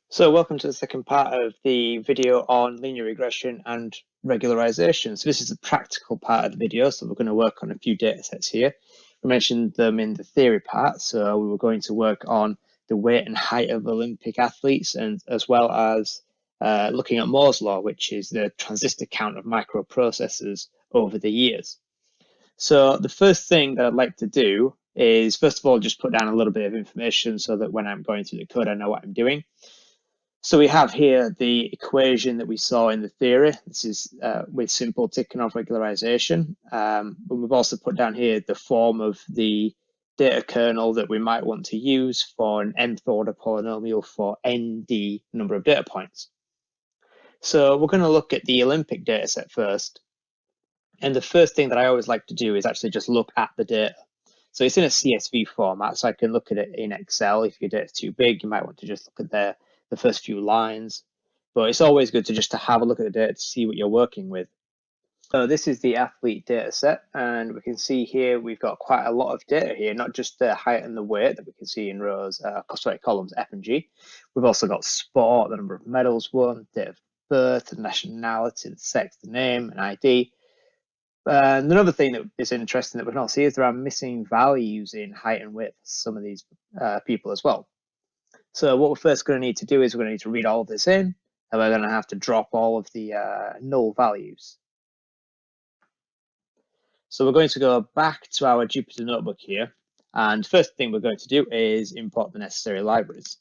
So welcome to the second part of the video on linear regression and regularization. So this is the practical part of the video. So we're going to work on a few data sets here. We mentioned them in the theory part. So we were going to work on the weight and height of Olympic athletes, and as well as looking at Moore's law, which is the transistor count of microprocessors over the years. So the first thing that I'd like to do is, first of all, just put down a little bit of information so that when I'm going through the code, I know what I'm doing. So we have here the equation that we saw in the theory. This is with simple Tikhonov regularization. But we've also put down here the form of the data kernel that we might want to use for an nth order polynomial for nd number of data points. So we're going to look at the Olympic data set first. And the first thing that I always like to do is actually just look at the data. So it's in a CSV format, so I can look at it in Excel. If your data's too big, you might want to just look at the first few lines. But it's always good to have a look at the data to see what you're working with. So this is the athlete data set, and we can see here we've got quite a lot of data here, not just the height and the weight that we can see in rows, columns F and G. We've also got sport, the number of medals won, date of birth, the nationality, the sex, the name, and ID. And another thing that is interesting that we can all see is there are missing values in height and width for some of these people as well. So what we're first going to need to do is we're going to need to read all of this in, and we're going to have to drop all of the null values. So we're going to go back to our Jupyter notebook here, and first thing we're going to do is import the necessary libraries.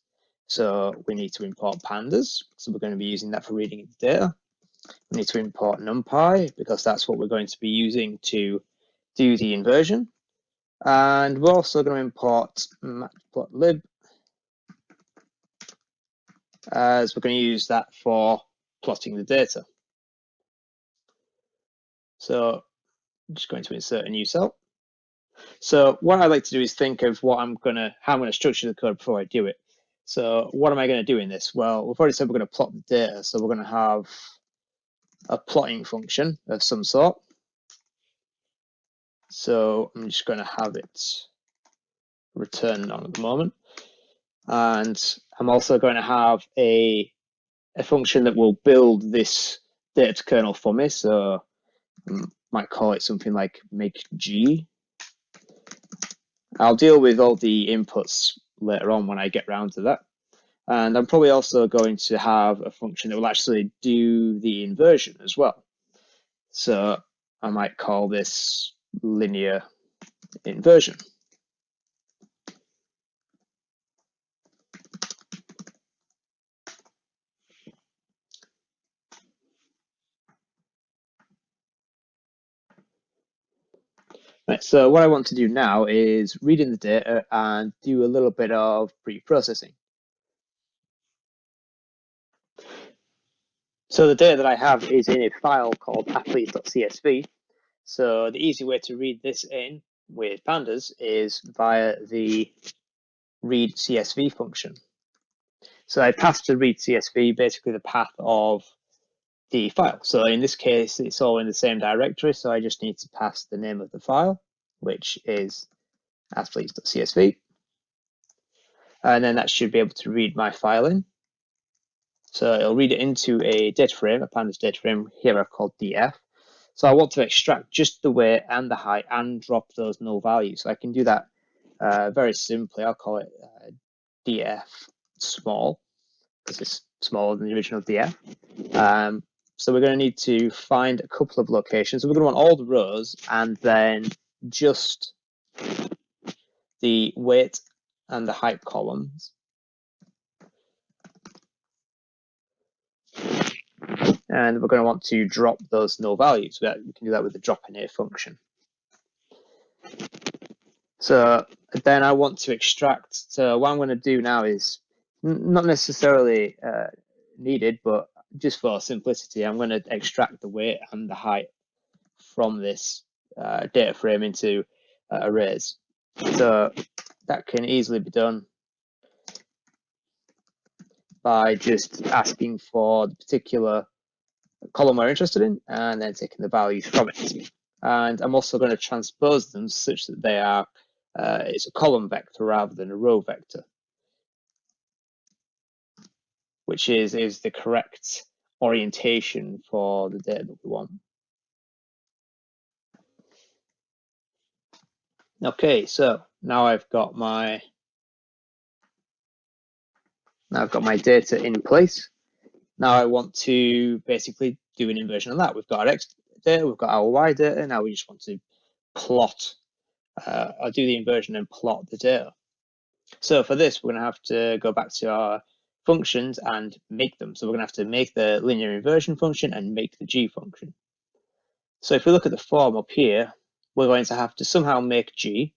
So we need to import pandas, so we're going to be using that for reading the data. We need to import NumPy because that's what we're going to be using to do the inversion. And we're also going to import matplotlib as we're going to use that for plotting the data. So I'm just going to insert a new cell. So what I like to do is think of how I'm going to structure the code before I do it. So what am I going to do in this? Well, we've already said we're going to plot the data. So we're going to have a plotting function of some sort. So I'm just going to have it return none at the moment. And I'm also going to have a function that will build this data kernel for me. So I might call it something like make G. I'll deal with all the inputs later on when I get around to that. And I'm probably also going to have a function that will actually do the inversion as well. So I might call this linear inversion. Right, so what I want to do now is read in the data and do a little bit of pre-processing. So the data that I have is in a file called athletes.csv. So the easy way to read this in with pandas is via the read CSV function. So I pass to read CSV basically the path of the file. So in this case, it's all in the same directory. So I just need to pass the name of the file, which is athletes.csv. And then that should be able to read my file in. So it'll read it into a data frame, a pandas data frame. Here I've called df. So I want to extract just the weight and the height and drop those null values. So I can do that very simply. I'll call it df small because it's smaller than the original df. So we're going to need to find a couple of locations. So we're going to want all the rows and then just the weight and the height columns. And we're going to want to drop those null values. We can do that with the drop in a function. So then I want to extract. So what I'm going to do now is not necessarily needed, but just for simplicity, I'm going to extract the weight and the height from this data frame into arrays. So that can easily be done by just asking for the particular column we're interested in and then taking the values from it. And I'm also going to transpose them such that they are it's a column vector rather than a row vector. which is the correct orientation for the data that we want. Okay, so now I've got my data in place. Now I want to basically do an inversion of that. We've got our X data, we've got our Y data. Now we just want to plot. I'll do the inversion and plot the data. So for this, we're going to have to go back to our functions and make them. So we're going to have to make the linear inversion function and make the G function. So if we look at the form up here, we're going to have to somehow make G.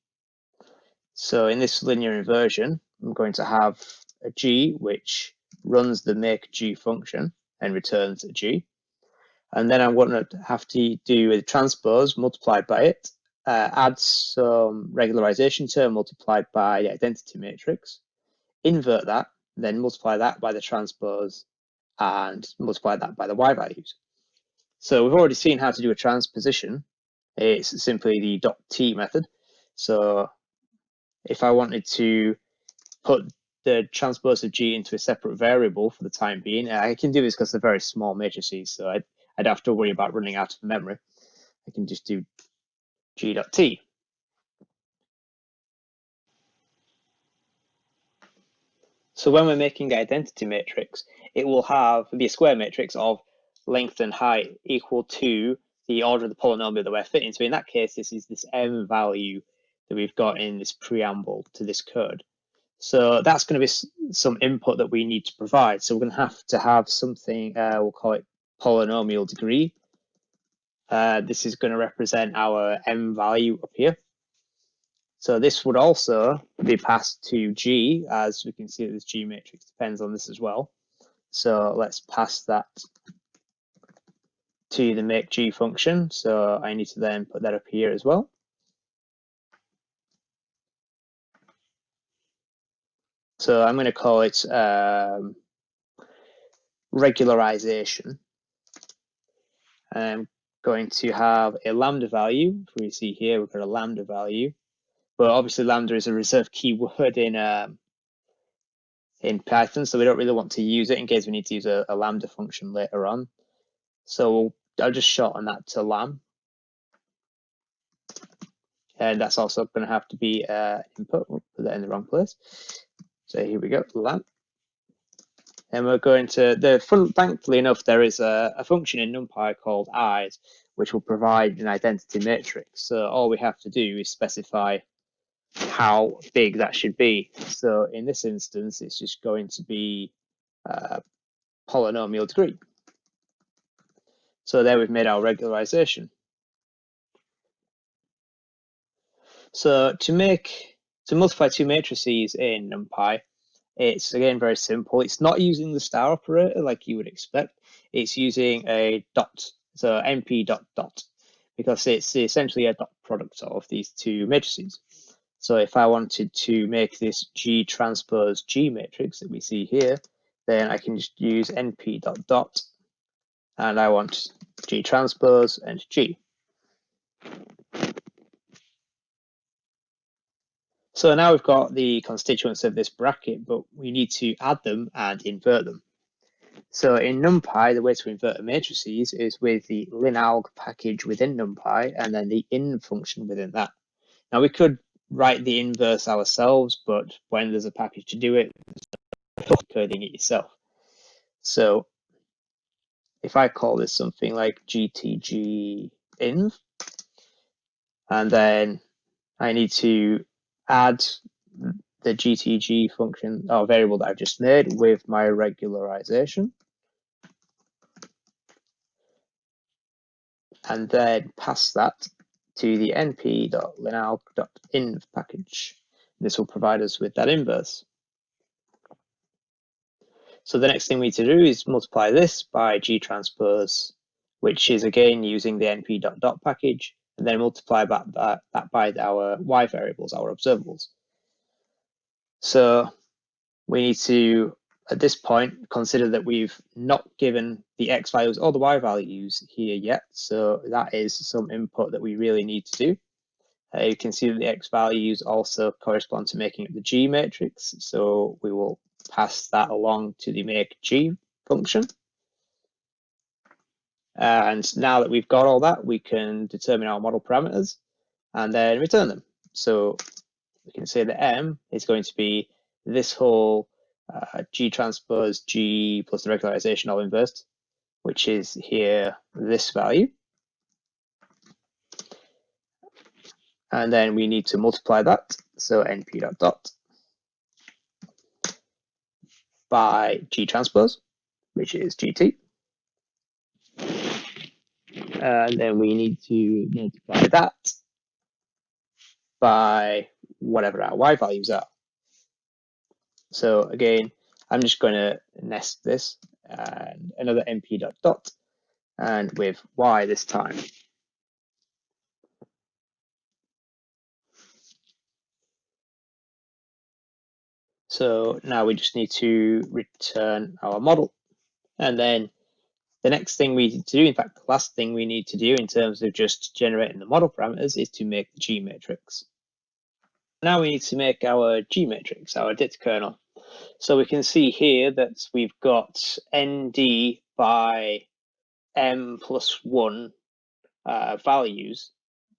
So in this linear inversion, I'm going to have a G which runs the make G function and returns a G. And then I'm going to have to do a transpose multiplied by it, add some regularization term multiplied by the identity matrix, invert that, then multiply that by the transpose and multiply that by the Y values. So we've already seen how to do a transposition. It's simply the .t method. So if I wanted to put the transpose of G into a separate variable for the time being, I can do this because they're very small matrices, so I'd have to worry about running out of memory. I can just do G.t. So when we're making the identity matrix, it will be a square matrix of length and height equal to the order of the polynomial that we're fitting. So in that case, this is this m value that we've got in this preamble to this code. So that's going to be some input that we need to provide. So we're going to have something, we'll call it polynomial degree. This is going to represent our m value up here. So this would also be passed to G, as we can see that this G matrix depends on this as well. So let's pass that to the make G function. So I need to then put that up here as well. So I'm going to call it regularization. I'm going to have a lambda value. If we see here, we've got a lambda value. But obviously lambda is a reserved keyword in Python, so we don't really want to use it in case we need to use a lambda function later on. So I'll just shorten that to lam. And that's also going to have to be input. We'll put that in the wrong place. So here we go, lam. And we're going to, thankfully enough, there is a function in NumPy called eyes, which will provide an identity matrix. So all we have to do is specify how big that should be. So in this instance, it's just going to be polynomial degree. So there we've made our regularization. So to multiply two matrices in NumPy, it's again very simple. It's not using the star operator like you would expect. It's using a dot, so np dot dot, because it's essentially a dot product of these two matrices. So if I wanted to make this G transpose G matrix that we see here, then I can just use np dot dot, and I want G transpose and G. So now we've got the constituents of this bracket, but we need to add them and invert them. So in NumPy, the way to invert a matrices is with the linalg package within NumPy and then the in function within that. Now we could write the inverse ourselves, but when there's a package to do it, you're coding it yourself. So if I call this something like gtg inv, and then I need to add the gtg function or variable that I've just made with my regularization, and then pass that to the np.linalg.inv package. This will provide us with that inverse. So the next thing we need to do is multiply this by G transpose, which is again using the np.dot package, and then multiply that by our y variables, our observables. So we need to, at this point, consider that we've not given the x values or the y values here yet. So that is some input that we really need to do. You can see that the x values also correspond to making up the G matrix. So we will pass that along to the make G function. And now that we've got all that, we can determine our model parameters and then return them. So we can say that M is going to be this whole G transpose G plus the regularization all inversed, which is here this value. And then we need to multiply that. So np dot dot by G transpose, which is GT. And then we need to multiply that by whatever our Y values are. So again, I'm just going to nest this and another np dot dot and with Y this time. So now we just need to return our model. And then the next thing we need to do, in fact, the last thing we need to do in terms of just generating the model parameters is to make the G matrix. Now we need to make our G matrix, our data kernel. So we can see here that we've got ND by M plus 1 values.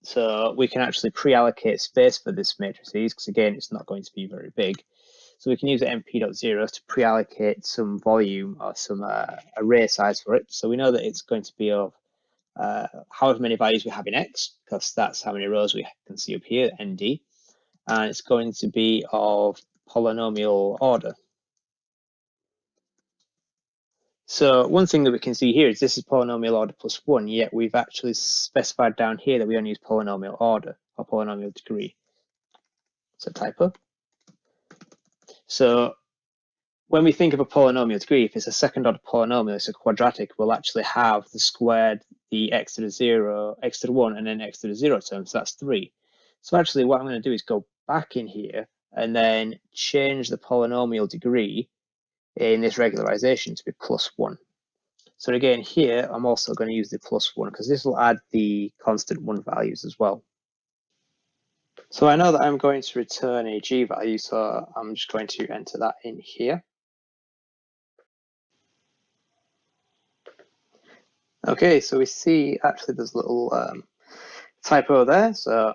So we can actually pre-allocate space for this matrices, because again, it's not going to be very big. So we can use the np.0 to pre-allocate some volume or some array size for it. So we know that it's going to be of however many values we have in X, because that's how many rows we can see up here, ND. And it's going to be of polynomial order. So one thing that we can see here is this is polynomial order plus 1, yet we've actually specified down here that we only use polynomial order or polynomial degree. It's a typo. So when we think of a polynomial degree, if it's a second order polynomial, it's a quadratic, we'll actually have the squared, the x to the 0, x to the 1, and then x to the 0 term, so that's 3. So actually what I'm going to do is go back in here and then change the polynomial degree in this regularization to be plus 1. So again, here I'm also going to use the plus 1 because this will add the constant 1 values as well. So I know that I'm going to return a G value, so I'm just going to enter that in here. Okay, so we see actually there's a little typo there. So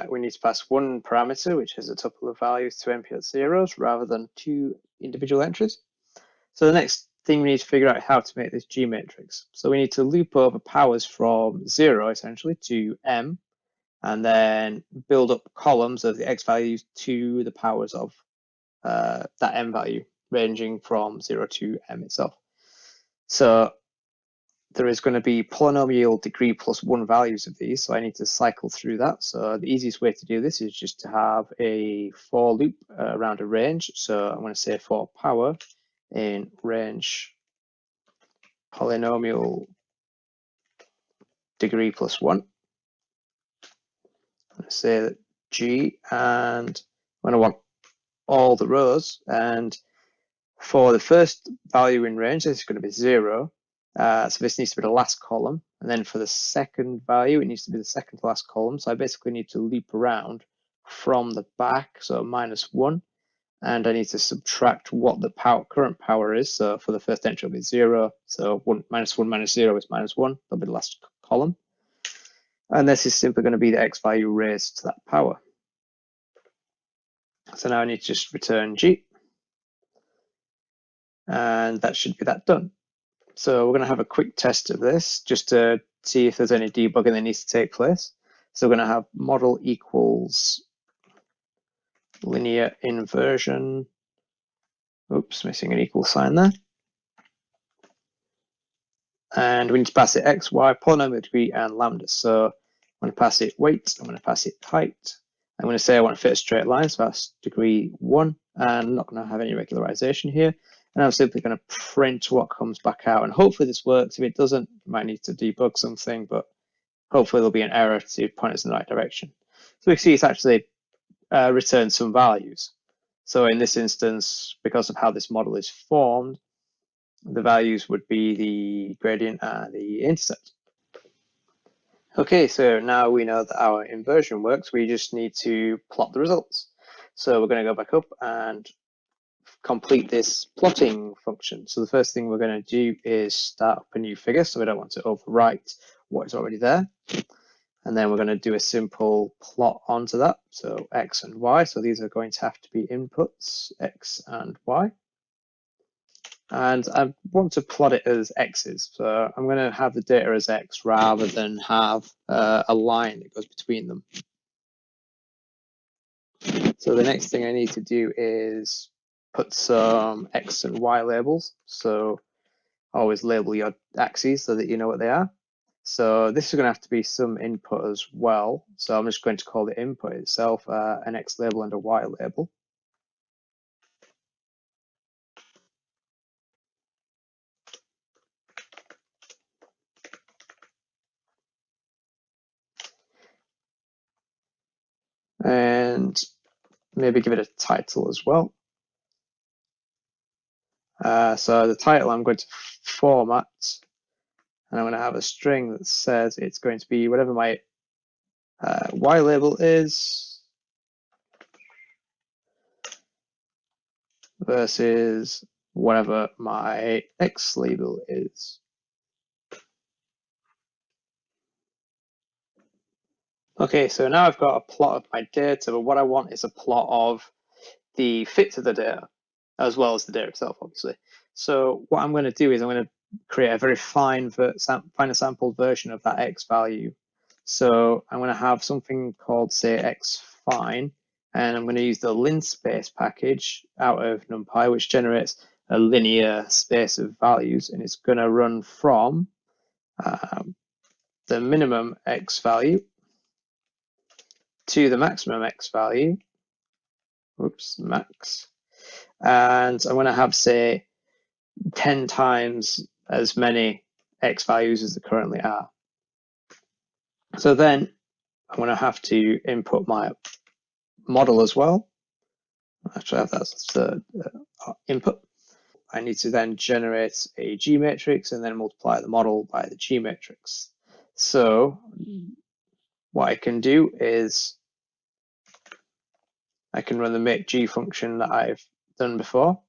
we need to pass one parameter, which has a tuple of values to np.0s rather than 2 individual entries. So the next thing we need to figure out how to make this G matrix. So we need to loop over powers from 0 essentially to m, and then build up columns of the x values to the powers of that m value, ranging from 0 to m itself. So there is going to be polynomial degree plus 1 values of these, so I need to cycle through that. So the easiest way to do this is just to have a for loop around a range. So I'm going to say for power in range polynomial degree plus 1. I'm going to say that G, and I'm going to want all the rows, and for the first value in range, this is going to be 0. So this needs to be the last column. And then for the second value, it needs to be the second to last column. So I basically need to loop around from the back, so -1. And I need to subtract what the current power is. So for the first entry, it'll be 0. So -1 minus 0 is -1. That'll be the last column. And this is simply going to be the x value raised to that power. So now I need to just return G. And that should be that done. So we're going to have a quick test of this just to see if there's any debugging that needs to take place. So we're going to have model equals linear inversion. Oops, missing an equal sign there. And we need to pass it x, y, polynomial degree, and lambda. So I'm going to pass it weight, I'm going to pass it height. I'm going to say I want to fit a straight line, so that's degree 1, and I'm not going to have any regularization here. And I'm simply going to print what comes back out. And hopefully this works. If it doesn't, you might need to debug something, but hopefully there'll be an error to point us in the right direction. So we can see it's actually returned some values. So in this instance, because of how this model is formed, the values would be the gradient and the intercept. Okay, so now we know that our inversion works. We just need to plot the results. So we're going to go back up and complete this plotting function. So the first thing we're going to do is start up a new figure, so we don't want to overwrite what is already there. And then we're going to do a simple plot onto that, so x and y. So these are going to have to be inputs, x and y. And I want to plot it as x's, so I'm going to have the data as x rather than have a line that goes between them. So the next thing I need to do is put some x and y labels. So always label your axes so that you know what they are. So this is going to have to be some input as well. So I'm just going to call the input itself an x label and a y label. And maybe give it a title as well. So the title I'm going to format, and I'm going to have a string that says it's going to be whatever my y label is versus whatever my x label is. Okay, so now I've got a plot of my data, but what I want is a plot of the fit to the data, as well as the data itself, obviously. So what I'm going to do is I'm going to create a very fine sampled version of that x value. So I'm going to have something called, say, x fine, and I'm going to use the linspace package out of NumPy, which generates a linear space of values, and it's going to run from the minimum x value to the maximum x value, max, and I'm going to have, say, 10 times as many x values as there currently are. So then I'm going to have to input my model as well. Actually, I have that as the input. I need to then generate a G matrix and then multiply the model by the G matrix. So what I can do is I can run the make G function that I've done before.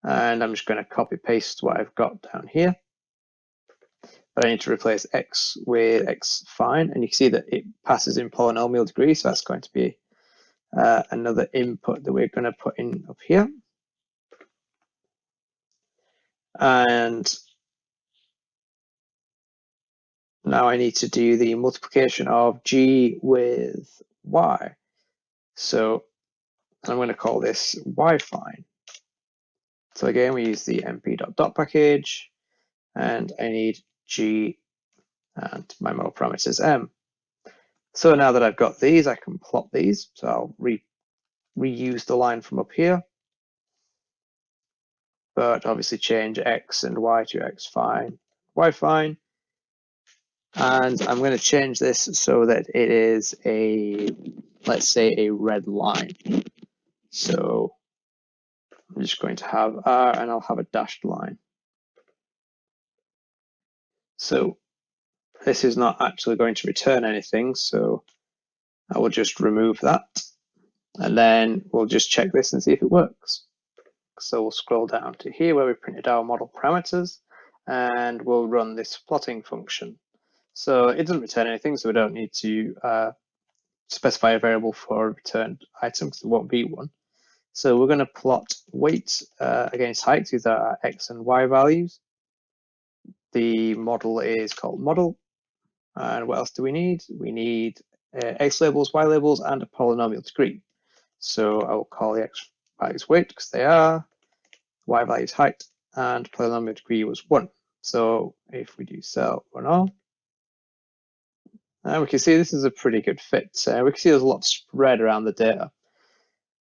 And I'm just going to copy paste what I've got down here. But I need to replace x with x fine, and you can see that it passes in polynomial degree, so that's going to be another input that we're going to put in up here. And now I need to do the multiplication of g with y. So I'm going to call this y fine. So again, we use the mp.dot package, and I need g and my model parameters m. So now that I've got these, I can plot these. So I'll reuse the line from up here, but obviously change x and y to x fine, y fine. And I'm going to change this so that it is a, let's say, a red line. So I'm just going to have R and I'll have a dashed line. So this is not actually going to return anything, so I will just remove that. And then we'll just check this and see if it works. So we'll scroll down to here where we printed our model parameters, and we'll run this plotting function. So it doesn't return anything, so we don't need to specify a variable for a returned item because there won't be one. So we're going to plot weight against height. These are our x and y values. The model is called model. And what else do we need? We need x labels, y labels, and a polynomial degree. So I will call the x values weight because they are, y values height, and polynomial degree was 1. So if we do cell run all, we can see this is a pretty good fit. We can see there's a lot spread around the data.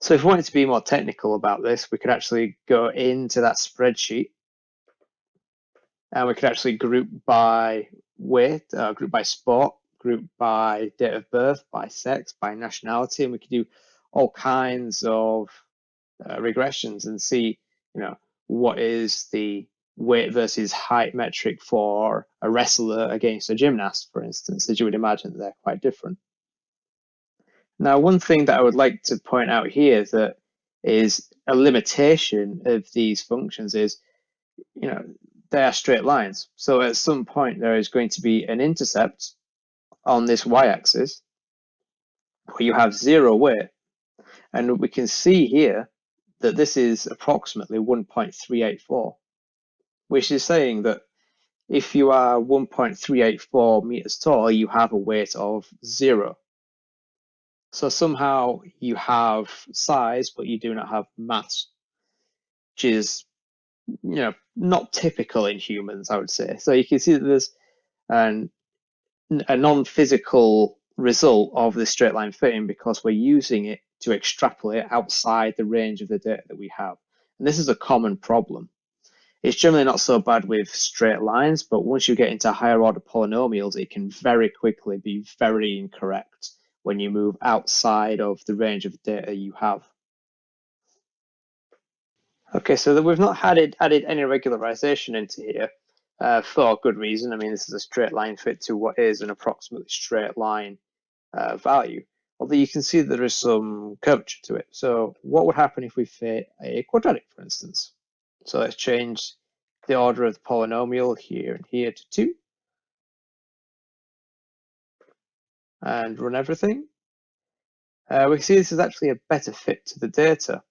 So if we wanted to be more technical about this, we could actually go into that spreadsheet and we could actually group by weight, group by sport, group by date of birth, by sex, by nationality, and we could do all kinds of regressions and see, what is the weight versus height metric for a wrestler against a gymnast, for instance, as you would imagine, they're quite different. Now, one thing that I would like to point out here is that is a limitation of these functions is, they are straight lines. So at some point there is going to be an intercept on this y-axis where you have 0 weight. And we can see here that this is approximately 1.384, which is saying that if you are 1.384 meters tall, you have a weight of 0. So somehow you have size, but you do not have mass, which is, not typical in humans, I would say. So you can see that there's a non-physical result of this straight line fitting because we're using it to extrapolate outside the range of the data that we have. And this is a common problem. It's generally not so bad with straight lines, but once you get into higher order polynomials, it can very quickly be very incorrect when you move outside of the range of data you have. Okay, so we've not added any regularization into here for good reason. I mean, this is a straight line fit to what is an approximately straight line value, although you can see there is some curvature to it. So what would happen if we fit a quadratic, for instance? So let's change the order of the polynomial here and here to 2 and run everything. We can see this is actually a better fit to the data.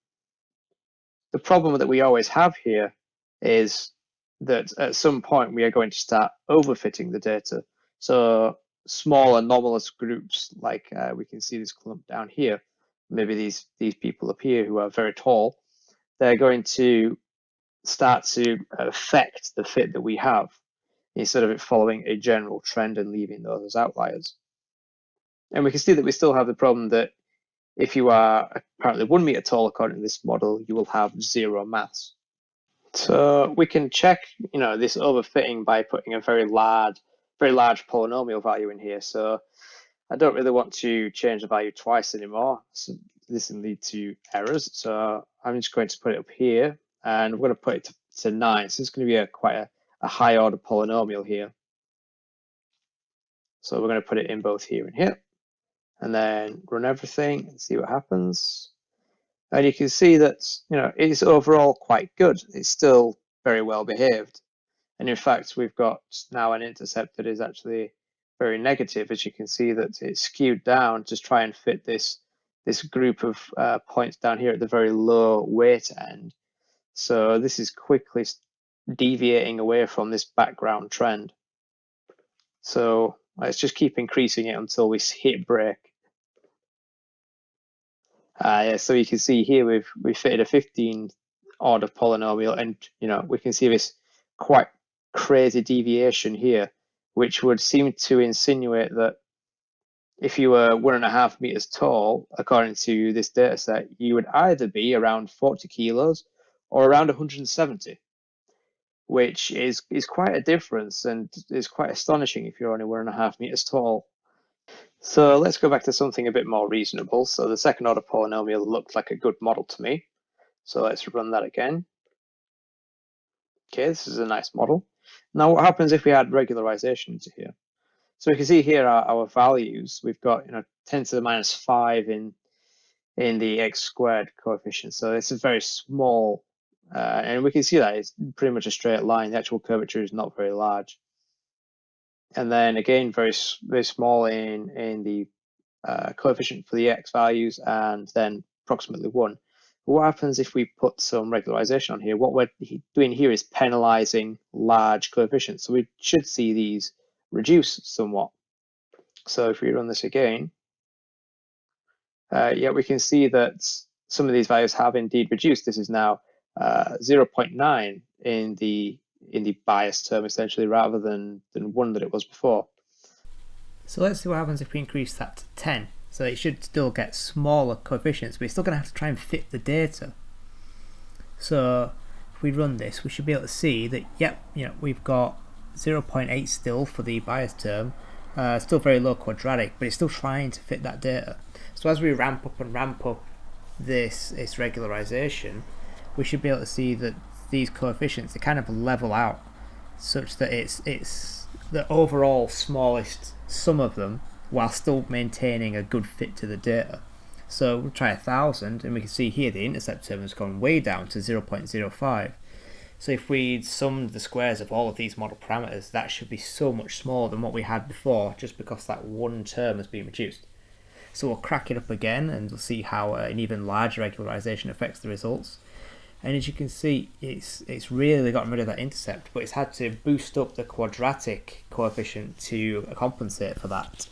The problem that we always have here is that at some point we are going to start overfitting the data. So small anomalous groups, like we can see this clump down here, maybe these people up here who are very tall, they're going to start to affect the fit that we have instead of it following a general trend and leaving those outliers. And we can see that we still have the problem that if you are apparently 1 meter tall according to this model, you will have 0 mass. So we can check, this overfitting by putting a very large polynomial value in here. So I don't really want to change the value twice anymore. So this will lead to errors. So I'm just going to put it up here, and we're going to put it to 9. So it's going to be quite a high order polynomial here. So we're going to put it in both here and here, and then run everything and see what happens. And you can see that, it's overall quite good. It's still very well behaved. And in fact, we've got now an intercept that is actually very negative. As you can see that it's skewed down to try and fit this group of points down here at the very low weight end. So this is quickly deviating away from this background trend. So let's just keep increasing it until we hit break. Yeah, so you can see here we've fitted a 15 order polynomial, and we can see this quite crazy deviation here, which would seem to insinuate that if you were 1.5 meters tall, according to this data set, you would either be around 40 kilos or around 170, which is quite a difference and is quite astonishing if you're only 1.5 meters tall. So let's go back to something a bit more reasonable. So the second order polynomial looked like a good model to me. So let's run that again. Okay, this is a nice model. Now what happens if we add regularization into here? So we can see here our values. We've got 10 to the minus 5 in the x squared coefficient. So it's a very small, and we can see that it's pretty much a straight line. The actual curvature is not very large. And then again, very small in the coefficient for the x values, and then approximately 1. What happens if we put some regularization on here? What we're doing here is penalizing large coefficients. So we should see these reduce somewhat. So if we run this again, yeah, we can see that some of these values have indeed reduced. This is now 0.9 in the bias term, essentially, rather than 1 that it was before. So let's see what happens if we increase that to 10. So it should still get smaller coefficients, but it's still going to have to try and fit the data. So if we run this, we should be able to see that, yep, we've got 0.8 still for the bias term, still very low quadratic, but it's still trying to fit that data. So as we ramp up this regularization, we should be able to see that these coefficients, they kind of level out such that it's the overall smallest sum of them while still maintaining a good fit to the data. So we'll try 1000, and we can see here the intercept term has gone way down to 0.05. So if we summed the squares of all of these model parameters, that should be so much smaller than what we had before, just because that one term has been reduced. So we'll crack it up again, and we'll see how an even larger regularization affects the results. And as you can see, it's really gotten rid of that intercept, but it's had to boost up the quadratic coefficient to compensate for that.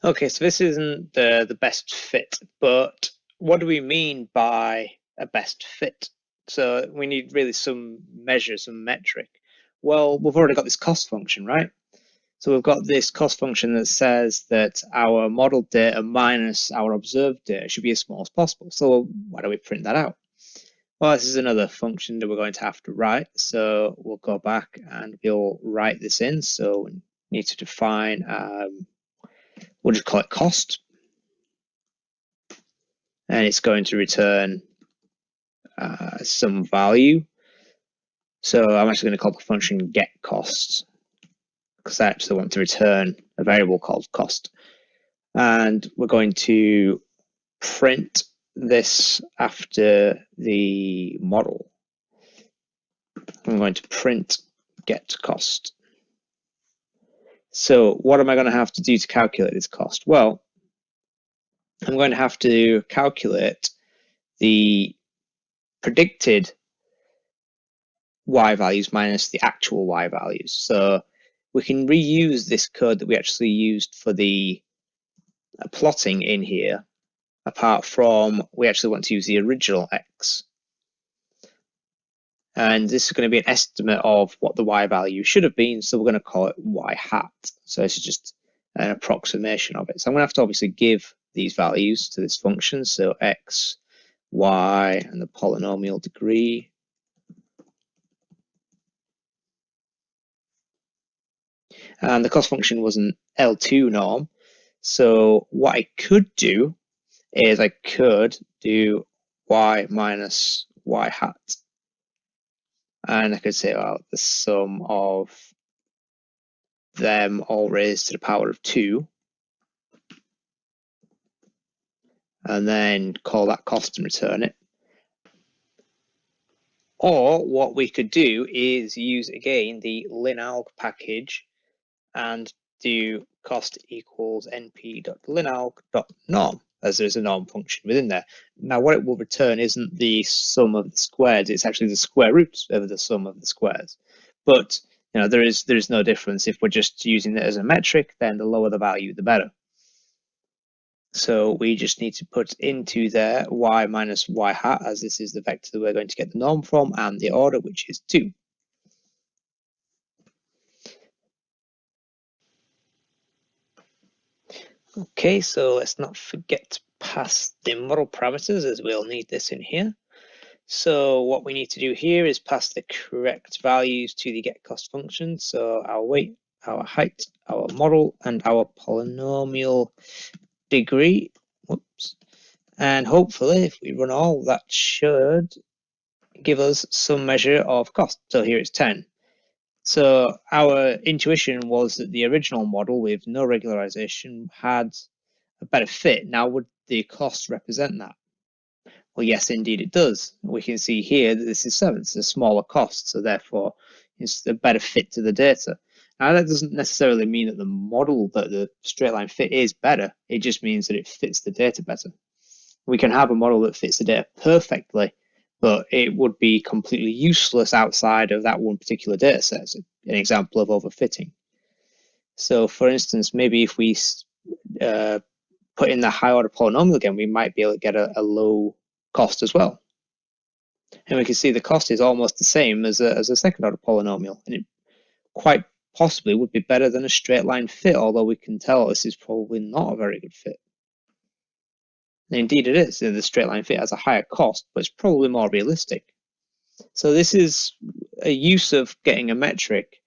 Okay, so this isn't the best fit, but what do we mean by a best fit? So we need really some measure, some metric. Well, we've already got this cost function, right? So we've got this cost function that says that our model data minus our observed data should be as small as possible. So why don't we print that out? Well, this is another function that we're going to have to write. So we'll go back and we'll write this in. So we need to define, we'll just call it cost. And it's going to return some value. So I'm actually going to call the function getCost, because I actually want to return a variable called cost. And we're going to print this after the model. I'm going to print getCost. So what am I going to have to do to calculate this cost? Well, I'm going to have to calculate the predicted y values minus the actual y values. So we can reuse this code that we actually used for the plotting in here, apart from we actually want to use the original x. And this is going to be an estimate of what the y value should have been, so we're going to call it y hat. So this is just an approximation of it. So I'm going to have to obviously give these values to this function, so x, y, and the polynomial degree. And the cost function was an L2 norm. So what I could do is I could do y minus y hat. And I could say, well, the sum of them all raised to the power of 2. And then call that cost and return it. Or what we could do is use, again, the linalg package and do cost equals np.linalg.norm, as there's a norm function within there. Now, what it will return isn't the sum of the squares, it's actually the square root of the sum of the squares. But there is no difference. If we're just using it as a metric, then the lower the value, the better. So we just need to put into there y minus y hat, as this is the vector that we're going to get the norm from, and the order, which is 2. Okay, so let's not forget to pass the model parameters, as we'll need this in here. So what we need to do here is pass the correct values to the getCost function. So our weight, our height, our model, and our polynomial degree. Whoops. And hopefully, if we run all, that should give us some measure of cost. So here it's 10. So our intuition was that the original model with no regularization had a better fit. Now, would the cost represent that? Well, yes, indeed it does. We can see here that this is 7. It's a smaller cost, so therefore it's a better fit to the data. Now, that doesn't necessarily mean that the model, that the straight line fit is better. It just means that it fits the data better. We can have a model that fits the data perfectly, but it would be completely useless outside of that one particular data set. It's an example of overfitting. So, for instance, maybe if we put in the high order polynomial again, we might be able to get a low cost as well. And we can see the cost is almost the same as a second order polynomial, and it quite possibly would be better than a straight line fit, although we can tell this is probably not a very good fit. And indeed it is. The straight line fit has a higher cost, but it's probably more realistic. So this is a use of getting a metric,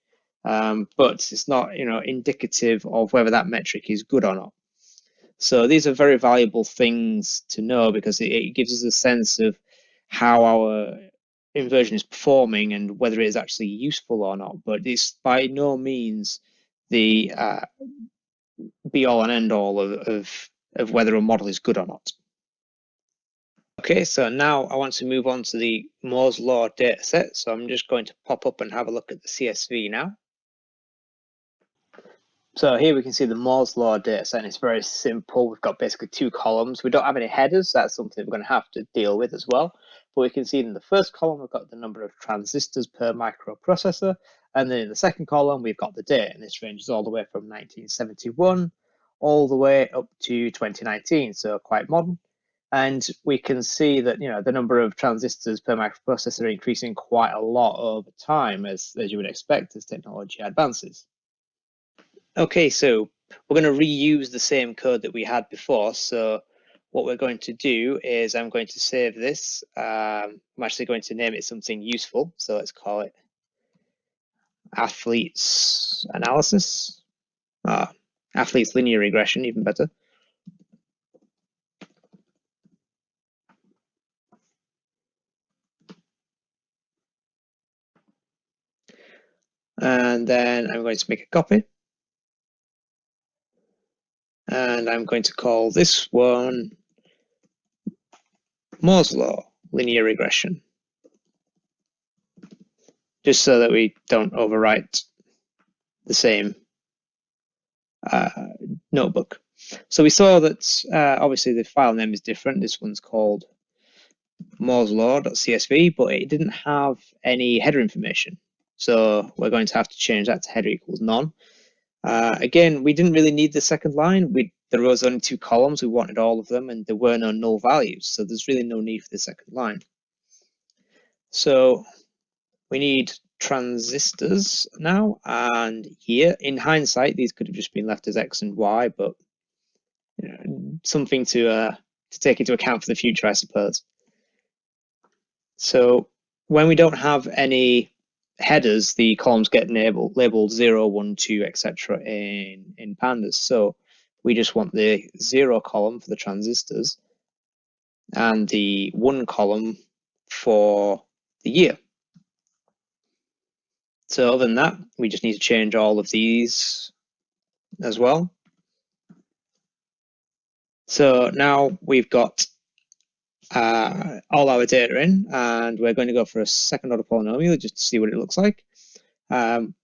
but it's not indicative of whether that metric is good or not. So these are very valuable things to know, because it gives us a sense of how our inversion is performing and whether it is actually useful or not, but it's by no means the be all and end all of whether a model is good or not. Okay, so now I want to move on to the Moore's Law dataset. So I'm just going to pop up and have a look at the CSV now. So here we can see the Moore's Law dataset, and it's very simple. We've got basically two columns. We don't have any headers. That's something we're going to have to deal with as well. But we can see in the first column, we've got the number of transistors per microprocessor. And then in the second column, we've got the date. And this ranges all the way from 1971 all the way up to 2019. So quite modern. And we can see that, you know, the number of transistors per microprocessor are increasing quite a lot over time, as you would expect as technology advances. Okay, so we're going to reuse the same code that we had before. So what we're going to do is I'm going to save this. I'm actually going to name it something useful. So let's call it athletes analysis. Athletes linear regression, even better. And then I'm going to make a copy. And I'm going to call this one Moore's Law linear regression, just so that we don't overwrite the same notebook. So we saw that obviously the file name is different. This one's called Moore's Law.csv, but it didn't have any header information. So we're going to have to change that to header equals none. Again, we didn't really need the second line. There was only two columns. We wanted all of them, and there were no null values. So there's really no need for the second line. So we need transistors now, and here in hindsight, these could have just been left as X and Y, but you know, something to take into account for the future, I suppose. So when we don't have any headers, the columns get labeled 0, 1, 2, etc. in pandas. So we just want the 0 column for the transistors and the 1 column for the year. So other than that, we just need to change all of these as well. So now we've got all our data in, and we're going to go for a second order polynomial just to see what it looks like. You know,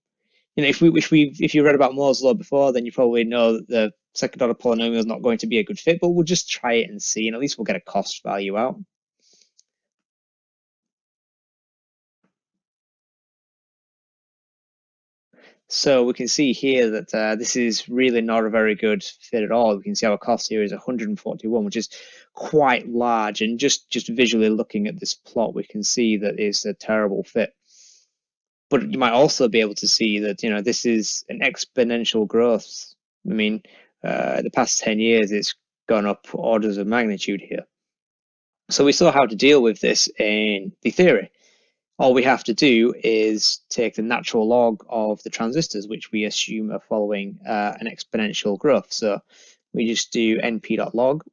if you read about Moore's law before, then you probably know that the second order polynomial is not going to be a good fit, but we'll just try it and see, and at least we'll get a cost value out. So we can see here that this is really not a very good fit at all. We can see our cost here is 141, which is quite large. And just visually looking at this plot, we can see that it's a terrible fit. But you might also be able to see that, you know, this is an exponential growth. I mean, the past 10 years, it's gone up orders of magnitude here. So we saw how to deal with this in the theory. All we have to do is take the natural log of the transistors, which we assume are following an exponential growth. So we just do np.log.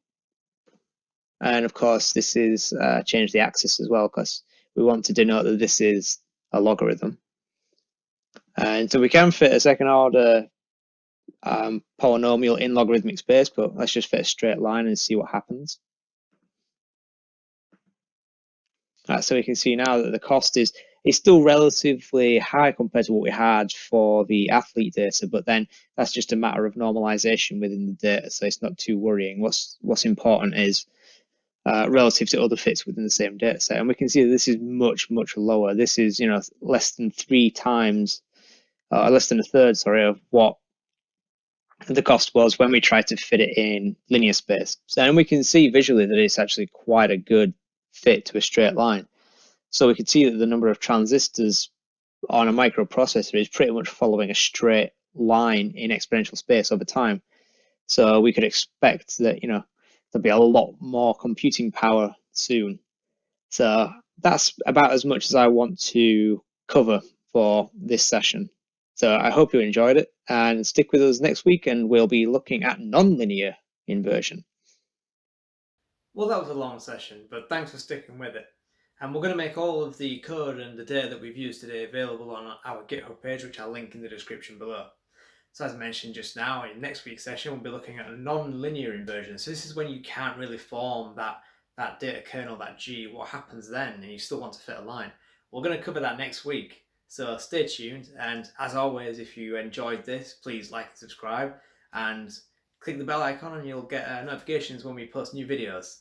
And of course, this is change the axis as well, because we want to denote that this is a logarithm. And so we can fit a second order polynomial in logarithmic space, but let's just fit a straight line and see what happens. So we can see now that the cost is still relatively high compared to what we had for the athlete data, but then that's just a matter of normalization within the data, so it's not too worrying. What's important is relative to other fits within the same data set, and we can see that this is much lower. This is, you know, less than 3 times, less than a third, sorry, of what the cost was when we tried to fit it in linear space. So, and we can see visually that it's actually quite a good fit to a straight line. So we can see that the number of transistors on a microprocessor is pretty much following a straight line in exponential space over time. So we could expect that, you know, there'll be a lot more computing power soon. So that's about as much as I want to cover for this session. So I hope you enjoyed it, and stick with us next week, and we'll be looking at nonlinear inversion. Well, that was a long session, but thanks for sticking with it. And we're going to make all of the code and the data that we've used today available on our GitHub page, which I'll link in the description below. So as I mentioned just now, in next week's session, we'll be looking at a non-linear inversion. So this is when you can't really form that data kernel, that G. What happens then? And you still want to fit a line. We're going to cover that next week. So stay tuned. And as always, if you enjoyed this, please like and subscribe and click the bell icon and you'll get notifications when we post new videos.